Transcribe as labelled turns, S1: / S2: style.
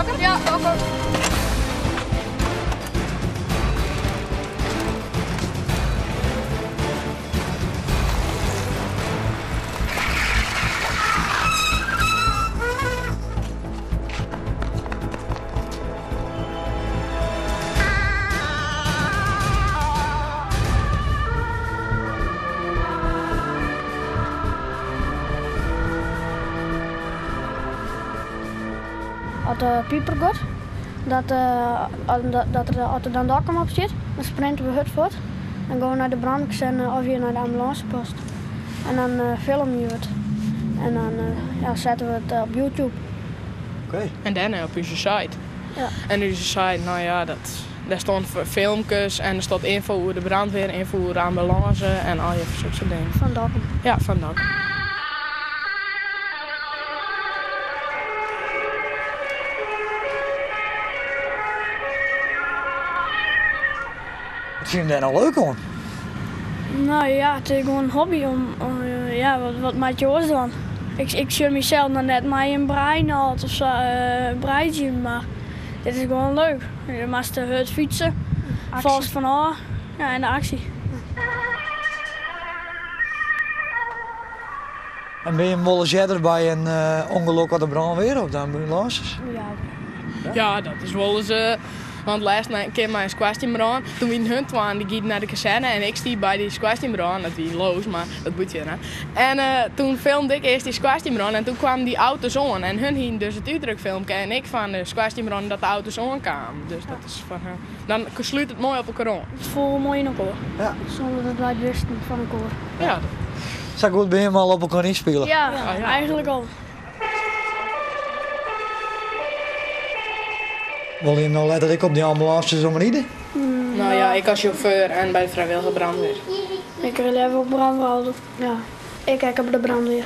S1: dokken? Ja, dokken.
S2: Als de pieper gaat, als er dan dokken op zit, dan sprinten we hut voort. Dan gaan we naar de brandweer en of hier naar de ambulancepost. En dan filmen we het. En dan zetten we het op YouTube.
S3: Oké.
S4: En daarna op onze site.
S2: Ja.
S4: En onze site, nou ja, daar stond filmpjes en er stond info over de brandweer, info over de ambulance en al je soort dingen.
S2: Van dokken.
S4: Ja, van dat.
S3: Wat vind je daar nou leuk aan?
S2: Nou ja, het is gewoon een hobby om wat maakt je oors dan? Ik zie mezelf nog net maar een breinaald of zo, breitje, maar dit is gewoon leuk. Je mag de hut fietsen, vast van haar, ja, en de actie.
S3: En ben je een mollejetter bij een ongeluk aan de brandweer of de ambulances?
S2: Ja.
S4: Ja, dat is wel eens. Want laatst keer mijn squashteambrand. Toen we in hun twaalf, die ging naar de kazerne en ik stiep bij die squashteambrand. Dat was loos, maar dat moet je nou. En toen filmde ik eerst die squashteambrand en toen kwamen die auto's aan. En hun hingen dus het uitdrukfilmpje en ik van de squashteambrand dat de auto's aankwamen. Dus dat is van dan sluit het mooi op elkaar aan.
S2: Het voelt mooi in elkaar.
S3: Ja.
S2: Zonder dat wij het wisten van elkaar.
S4: Ja.
S3: Zou goed ben je maar op elkaar inspelen?
S2: Ja,
S4: ja.
S2: eigenlijk al.
S3: Wil je nou letterlijk op die ambulances om rijden?
S4: Nou ja, ik als chauffeur en bij de vrijwillige brandweer.
S2: Ik wil even op brandweer. Ja, ik kijk op de brandweer.